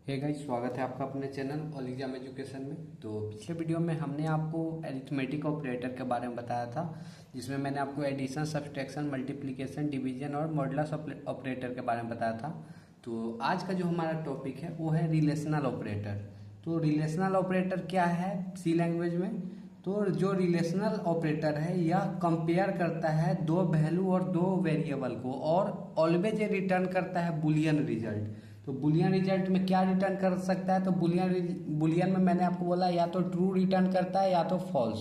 Hey guys, स्वागत है आपका अपने चैनल ऑल एग्जाम एजुकेशन में। तो पिछले वीडियो में हमने आपको अरिथमेटिक ऑपरेटर के बारे में बताया था, जिसमें मैंने आपको एडिशन, सब्सट्रैक्शन, मल्टीप्लिकेशन, डिवीजन और मॉडुलस ऑपरेटर के बारे में बताया था। तो आज का जो हमारा टॉपिक है वो है रिलेशनल ऑपरेटर। तो रिलेशनल ऑपरेटर क्या है सी लैंग्वेज में? तो जो रिलेशनल ऑपरेटर है यह कंपेयर करता है दो वैल्यू और दो वेरिएबल को, और ऑलवेज ये रिटर्न करता है बुलियन रिजल्ट। तो बुलियन रिजल्ट में क्या रिटर्न कर सकता है? तो बुलियन में मैंने आपको बोला या तो ट्रू रिटर्न करता है या तो फॉल्स।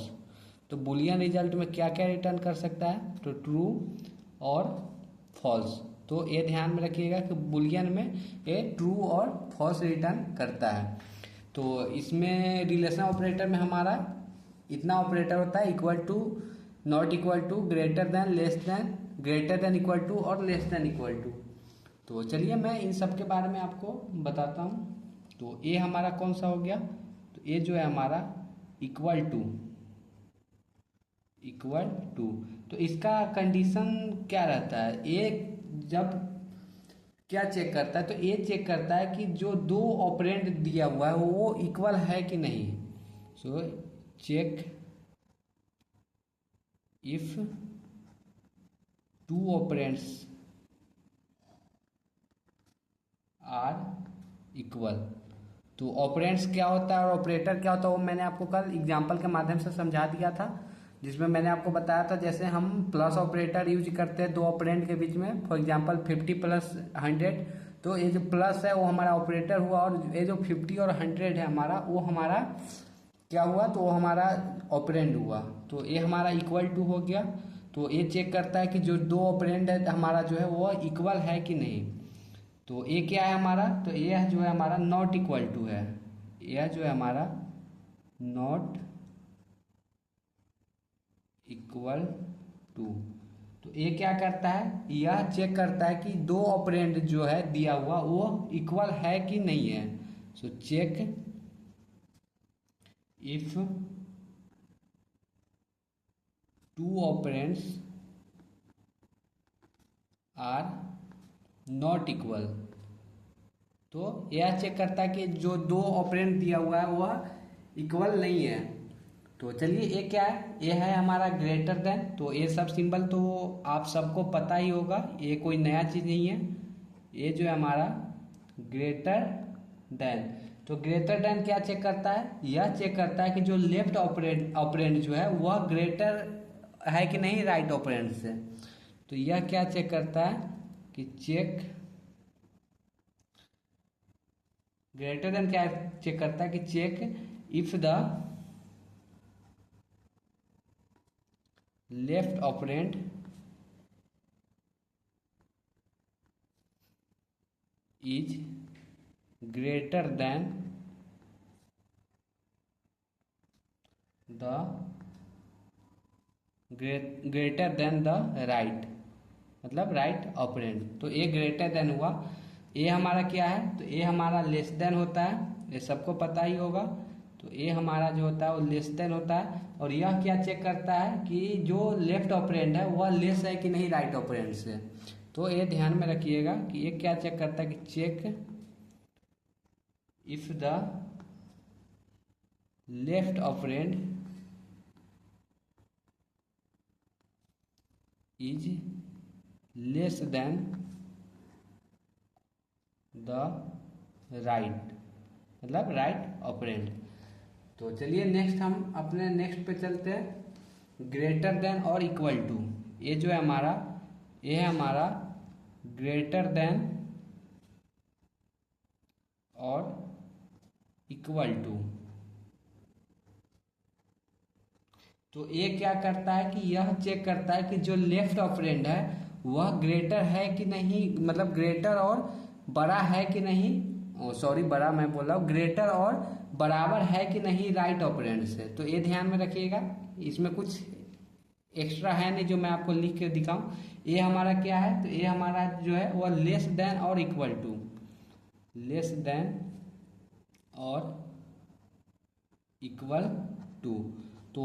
तो बुलियन रिजल्ट में क्या क्या रिटर्न कर सकता है? तो ट्रू और फॉल्स। तो ये ध्यान में रखिएगा कि बुलियन में ये ट्रू और फॉल्स रिटर्न करता है। तो इसमें रिलेशन ऑपरेटर में हमारा इतना ऑपरेटर होता है: equal to, not equal to, greater than, less than, greater than equal to और लेस देन इक्वल टू। तो चलिए मैं इन सब के बारे में आपको बताता हूँ। तो ये हमारा कौन सा हो गया? तो ये जो है हमारा इक्वल टू, इक्वल टू। तो इसका कंडीशन क्या रहता है? ये जब क्या चेक करता है? तो ये चेक करता है कि जो दो ऑपरेंड दिया हुआ है वो इक्वल है कि नहीं। So check if two operands are equal. तो ऑपरेंड्स क्या होता है और ऑपरेटर क्या होता है वो मैंने आपको कल एग्जांपल के माध्यम से समझा दिया था, जिसमें मैंने आपको बताया था जैसे हम प्लस ऑपरेटर यूज करते हैं दो ऑपरेंड के बीच में। For example 50 plus 100। तो ये जो प्लस है वो हमारा ऑपरेटर हुआ, और ये जो 50 और 100 है हमारा, वो हमारा क्या हुआ? तो वो हमारा ऑपरेंड हुआ। तो ये हमारा इक्वल टू हो गया। तो ये चेक करता है कि जो दो ऑपरेंड है हमारा जो है वो इक्वल है कि नहीं। तो ये क्या है हमारा? तो ये जो है हमारा नॉट इक्वल टू है। यह जो है हमारा नॉट इक्वल टू। तो ये क्या करता है? यह चेक करता है कि दो ऑपरेंड जो है दिया हुआ वो इक्वल है कि नहीं है। So check if two operands are not equal. तो यह चेक करता है कि जो दो ऑपरेंड दिया हुआ है वह इक्वल नहीं है। तो चलिए ये क्या है? ये है हमारा ग्रेटर देन। तो ये सब सिंबल तो आप सबको पता ही होगा, ये कोई नया चीज नहीं है। ये जो है हमारा ग्रेटर देन। तो ग्रेटर देन क्या चेक करता है? यह चेक करता है कि जो लेफ्ट ऑपरेंड जो है वह ग्रेटर है कि नहीं राइट ऑपरेंड से। तो यह क्या चेक करता है कि चेक ग्रेटर देन क्या चेक करता है कि check if the left operand is greater than the greater than the right, मतलब राइट ऑपरेंड। तो ये ग्रेटर देन हुआ। ये हमारा क्या है? तो ये हमारा लेस देन होता है, ये सबको पता ही होगा। तो ये हमारा जो होता है वो लेस देन होता है। और यह क्या चेक करता है कि जो लेफ्ट ऑपरेंड है वह लेस है कि नहीं राइट ऑपरेंड से। तो ये ध्यान में रखिएगा कि ये क्या चेक करता है कि check if the left operand is less than the right, मतलब राइट ऑपरेंड। तो चलिए नेक्स्ट हम अपने नेक्स्ट पे चलते हैं, ग्रेटर देन और इक्वल टू। ये जो है हमारा, ये है हमारा ग्रेटर देन और इक्वल टू। तो ये क्या करता है कि यह चेक करता है कि जो लेफ्ट ऑपरेंड है वह ग्रेटर है कि नहीं, मतलब ग्रेटर और बड़ा है कि नहीं। सॉरी, बड़ा मैं बोल रहा हूँ, ग्रेटर और बराबर है कि नहीं राइट ऑपरेंड से। तो ये ध्यान में रखिएगा, इसमें कुछ एक्स्ट्रा है नहीं जो मैं आपको लिख के दिखाऊं। ये हमारा क्या है? तो ये हमारा जो है वह लेस देन और इक्वल टू, लेस देन और इक्वल टू। तो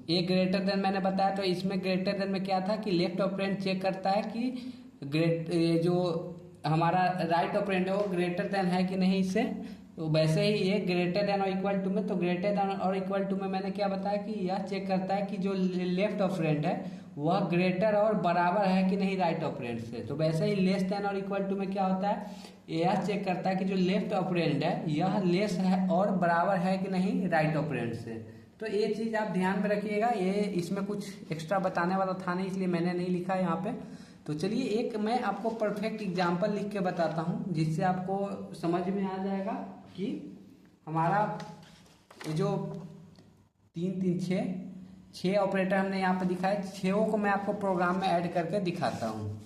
ये ग्रेटर देन मैंने बताया। तो इसमें ग्रेटर देन में क्या था कि लेफ्ट ऑपरेंड चेक करता है कि जो हमारा राइट ऑपरेंड है वो ग्रेटर देन है कि नहीं इससे। तो वैसे ही ये ग्रेटर देन और इक्वल टू में, तो ग्रेटर देन और इक्वल टू में मैंने क्या बताया कि यह चेक करता है कि जो लेफ्ट ऑपरेंड है वह ग्रेटर और बराबर है कि नहीं राइट ऑपरेंड से। तो वैसे ही लेस देन और इक्वल टू में क्या होता है, यह चेक करता है कि जो लेफ्ट ऑपरेंड है यह लेस है और बराबर है कि नहीं राइट ऑपरेंड से। तो ये चीज़ आप ध्यान में रखिएगा, ये इसमें कुछ एक्स्ट्रा बताने वाला था नहीं, इसलिए मैंने नहीं लिखा यहाँ पे। तो चलिए एक मैं आपको परफेक्ट एग्जाम्पल लिख के बताता हूँ जिससे आपको समझ में आ जाएगा कि हमारा ये जो 3 3 6 ऑपरेटर हमने यहाँ पे दिखाए, 6 को मैं आपको प्रोग्राम में ऐड करके दिखाता हूँ।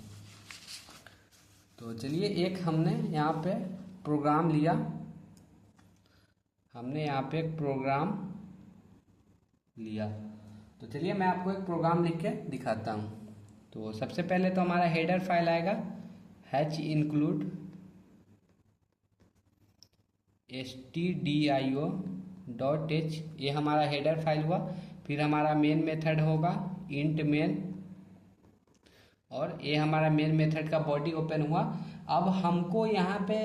तो चलिए एक हमने यहाँ पे प्रोग्राम लिया, हमने यहाँ पे एक प्रोग्राम लिया। तो चलिए मैं आपको एक प्रोग्राम लिख के दिखाता हूँ। तो सबसे पहले तो हमारा हेडर फाइल आएगा h-include stdio.h, ये हमारा हेडर फाइल हुआ। फिर हमारा मेन मेथड होगा इंट मेन, और ये हमारा मेन मेथड का बॉडी ओपन हुआ। अब हमको यहाँ पे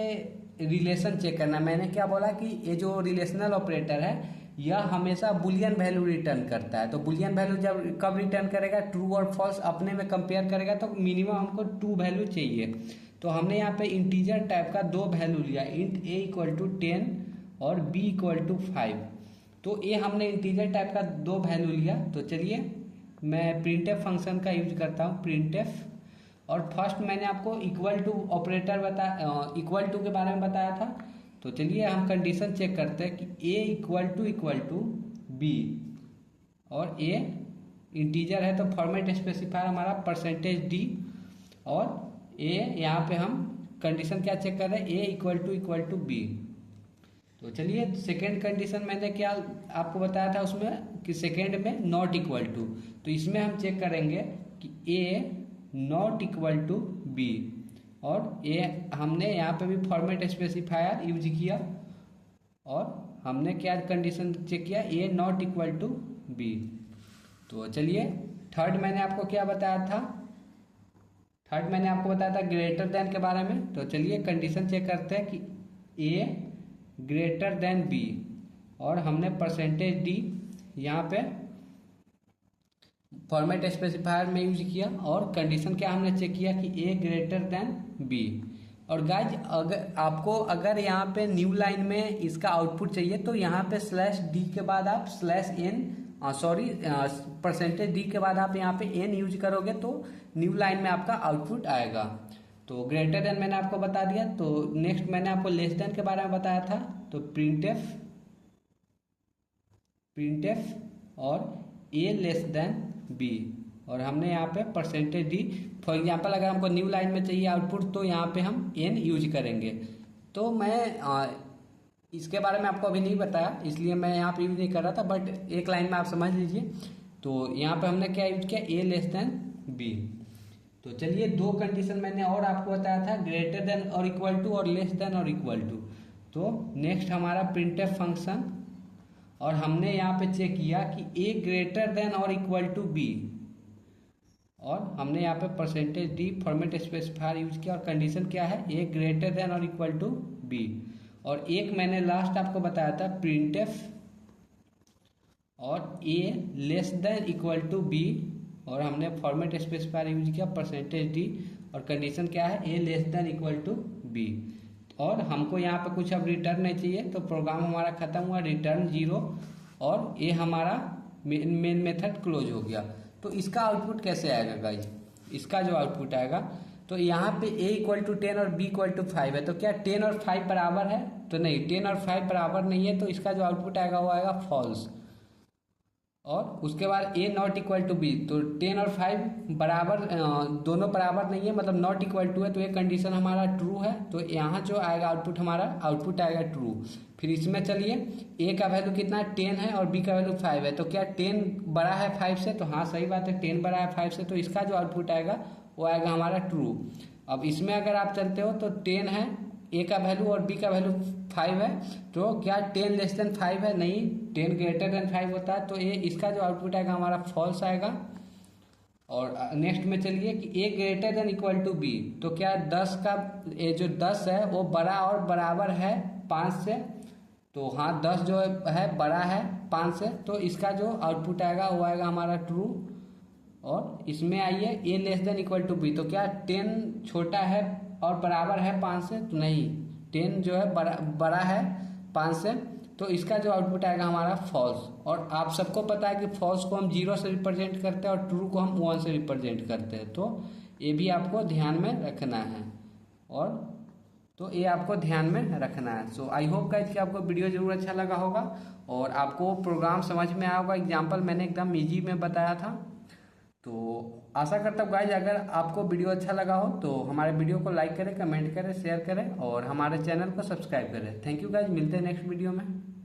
रिलेशन चेक करना, मैंने क्या बोला कि ये जो रिलेशनल ऑपरेटर है यह हमेशा बुलियन वैल्यू रिटर्न करता है। तो बुलियन वैल्यू जब कब रिटर्न करेगा, ट्रू और फॉल्स अपने में कंपेयर करेगा, तो मिनिमम हमको 2 वैल्यू चाहिए। तो हमने यहाँ पे इंटीजर टाइप का 2 वैल्यू लिया, इंट a इक्वल टू 10 और b इक्वल टू 5। तो ये हमने इंटीजर टाइप का 2 वैल्यू लिया। तो चलिए मैं प्रिंटफ फंक्शन का यूज करता हूँ, प्रिंटफ। और फर्स्ट मैंने आपको equal to operator equal to के बारे में बताया था। तो चलिए हम कंडीशन चेक करते हैं कि a इक्वल टू b, और a इंटीजर है तो फॉर्मेट स्पेसिफायर हमारा %d, और a यहाँ पे हम कंडीशन क्या चेक कर रहे हैं, a इक्वल टू b। तो चलिए सेकेंड कंडीशन मैंने क्या आपको बताया था उसमें कि सेकेंड में नॉट इक्वल टू, तो इसमें हम चेक करेंगे कि a not equal to b, और ये हमने यहाँ पे भी फॉर्मेट स्पेसिफायर यूज किया, और हमने क्या कंडीशन चेक किया, a not equal to b। तो चलिए थर्ड मैंने आपको क्या बताया था, थर्ड मैंने आपको बताया था ग्रेटर देन के बारे में। तो चलिए कंडीशन चेक करते हैं कि a ग्रेटर देन b, और हमने %d यहाँ पे फॉर्मेट स्पेसिफायर में यूज किया, और कंडीशन क्या हमने चेक किया कि a ग्रेटर देन b। और गाइज अगर यहाँ पे न्यू लाइन में इसका आउटपुट चाहिए तो यहाँ पे /d के बाद आप %d के बाद आप यहाँ पे n यूज करोगे तो न्यू लाइन में आपका आउटपुट आएगा। तो ग्रेटर देन मैंने आपको बता दिया। तो नेक्स्ट मैंने आपको लेस देन के बारे में बताया था। तो प्रिंटफ और a लेस देन b, और हमने यहाँ पे %d। फॉर एग्जांपल अगर हमको न्यू लाइन में चाहिए आउटपुट तो यहाँ पे हम n यूज करेंगे। तो मैं इसके बारे में आपको अभी नहीं बताया, इसलिए मैं यहाँ पे यूज नहीं कर रहा था, बट एक लाइन में आप समझ लीजिए। तो यहाँ पे हमने क्या यूज किया, a लेस देन b। तो चलिए 2 कंडीशन मैंने और आपको बताया था, ग्रेटर देन और इक्वल टू और लेस देन और इक्वल टू। तो नेक्स्ट हमारा प्रिंटफ फंक्शन, और हमने यहाँ पे चेक किया कि a ग्रेटर देन और इक्वल टू b, और हमने यहाँ पे %d फॉर्मेट स्पेसिफायर यूज किया, और कंडीशन क्या है, a ग्रेटर देन और इक्वल टू b। और एक मैंने लास्ट आपको बताया था प्रिंटफ और a less than equal to b, और हमने फॉर्मेट स्पेसिफायर यूज किया %d, और कंडीशन क्या है, a less than equal to b। और हमको यहाँ पे कुछ अब रिटर्न नहीं चाहिए, तो प्रोग्राम हमारा खत्म हुआ, रिटर्न 0, और ये हमारा मेन मेथड क्लोज हो गया। तो इसका आउटपुट कैसे आएगा गाइज, इसका जो आउटपुट आएगा, तो यहाँ पे a इक्वल टू 10 और b इक्वल टू 5 है। तो क्या 10 और 5 बराबर है, तो नहीं, 10 और 5 बराबर नहीं है, तो इसका जो आउटपुट आएगा वो आएगा फॉल्स। और उसके बाद a not equal to b, तो 10 और 5 बराबर दोनों बराबर नहीं है, मतलब नॉट इक्वल टू है, तो ये कंडीशन हमारा ट्रू है। तो यहाँ जो आएगा आउटपुट, हमारा आउटपुट आएगा ट्रू। फिर इसमें चलिए a का वैल्यू कितना 10 है और b का वैल्यू 5 है, तो क्या 10 बड़ा है 5 से, तो हाँ सही बात है, 10 बड़ा है 5 से, तो इसका जो आउटपुट आएगा वो आएगा हमारा ट्रू। अब इसमें अगर आप चलते हो तो 10 है a का वैल्यू और b का वैल्यू 5 है, तो क्या 10 लेस देन 5 है, नहीं, 10 ग्रेटर देन 5 होता है, तो ये इसका जो आउटपुट आएगा हमारा फॉल्स आएगा। और नेक्स्ट में चलिए कि a greater than equal to b, तो क्या 10 का ये जो 10 है वो बड़ा और बराबर है 5 से, तो हाँ 10 जो है बड़ा है 5 से, तो इसका जो आउटपुट आएगा वो आएगा हमारा ट्रू। और इसमें आइए a less than equal to b, तो क्या 10 छोटा है और बराबर है 5 से, तो नहीं, 10 जो है बड़ा है 5 से, तो इसका जो आउटपुट आएगा हमारा फॉल्स। और आप सबको पता है कि फॉल्स को हम 0 से रिप्रेजेंट करते हैं और ट्रू को हम 1 से रिप्रेजेंट करते हैं, तो ये भी आपको ध्यान में रखना है। और तो ये आपको ध्यान में रखना है। सो आई होप गाइज कि आपको वीडियो जरूर अच्छा लगा होगा और आपको प्रोग्राम समझ में आया होगा। एग्जाम्पल मैंने एकदम ईजी में बताया था। तो आशा करता हूँ गाइज अगर आपको वीडियो अच्छा लगा हो तो हमारे वीडियो को लाइक करें, कमेंट करें, शेयर करें और हमारे चैनल को सब्सक्राइब करें। थैंक यू गाइज, मिलते हैं नेक्स्ट वीडियो में।